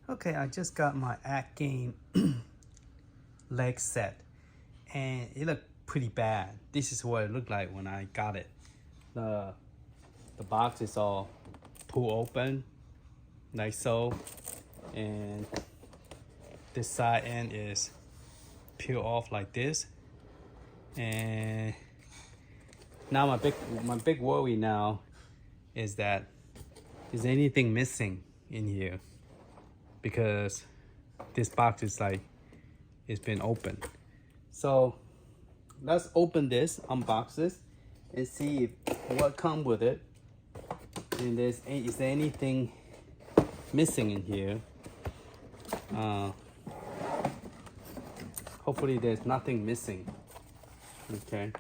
Okay, I just got my Atgame leg set and it looked pretty bad. This is what it looked like when I got it. The box is all pulled open like so, and this side end is peeled off like this. And now my big worry now is that is anything missing in here, because this box is like it's been opened. So let's open this, unbox this, and see what comes with it. And is there anything missing in here? Hopefully there's nothing missing. Okay.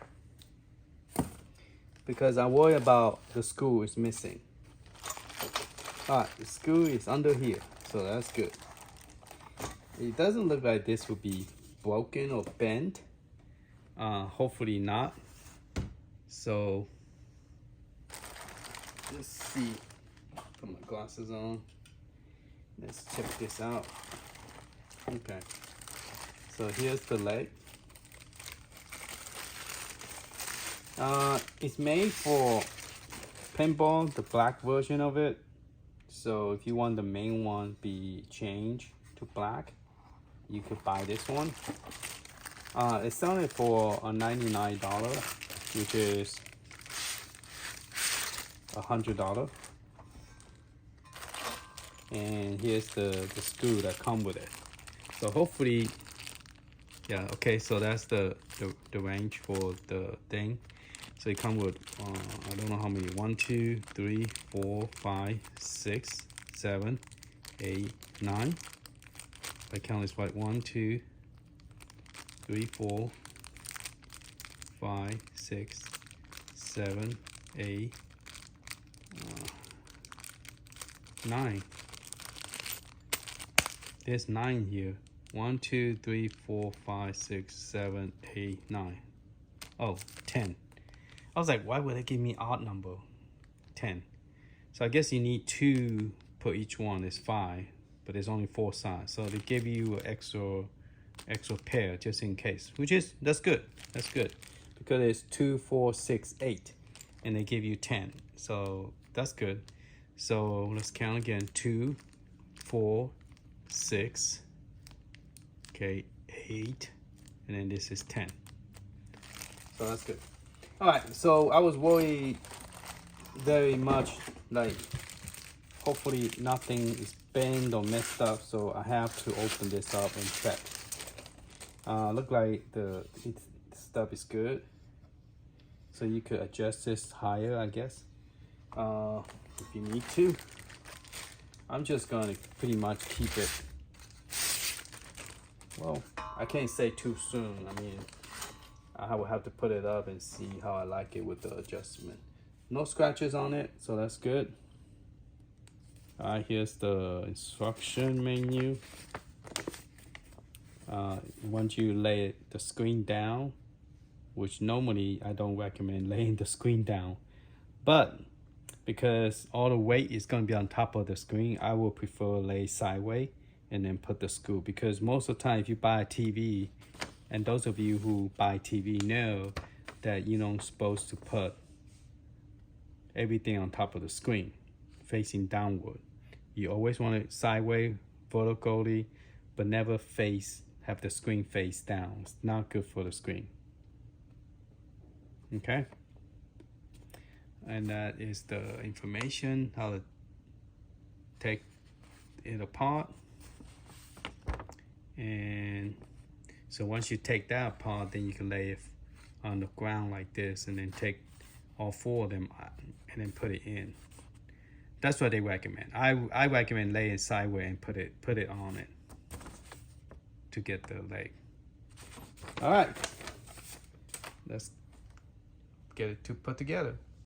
Because I worry about the screw is missing. Alright, the screw is under here, so that's good. It doesn't look like this would be broken or bent. Hopefully not. So let's see. Put my glasses on. Let's check this out. Okay. So here's the leg. It's made for pinball, the black version of it. So if you want the main one be changed to black, you could buy this one. It's selling for $99, which is $100. And here's the screw that come with it. So hopefully, yeah, okay, so that's the range for the thing. So it comes with, I don't know how many, 1, 2, 3, 4, 5, 6, 7, 8, 9. I count this right, 1, 2, 3, 4, 5, 6, 7, 8, 9. There's 9 here. 1, 2, 3, 4, 5, 6, 7, 8, 9. Oh, 10. I was like, why would they give me odd number? 10. So I guess you need 2 per each one. It's 5, but there's only 4 sides. So they give you an extra pair just in case, that's good. That's good because it's 2, 4, 6, 8, and they give you 10. So that's good. So let's count again. 2, 4, 6. Okay, 8, and then this is 10. So that's good. All right, so I was worried very much, like hopefully nothing is bent or messed up, so I have to open this up and check. Look like the stuff is good, so you could adjust this higher, I guess, if you need to. I'm just gonna pretty much keep it. Well, I can't say too soon. I mean, I will have to put it up and see how I like it with the adjustment. No scratches on it, so that's good. Here's the instruction menu. Once you lay the screen down, which normally I don't recommend laying the screen down, but because all the weight is going to be on top of the screen, I will prefer lay sideways and then put the screw, because most of the time if you buy a TV, and those of you who buy TV know that you don't supposed to put everything on top of the screen facing downward. You always want it sideways, vertically, but never have the screen face down. It's not good for the screen. Okay? And that is the information, how to take it apart. And so once you take that apart, then you can lay it on the ground like this, and then take all 4 of them and then put it in. That's what they recommend. I recommend laying sideways and put it on it to get the leg. All right, let's get it to put together.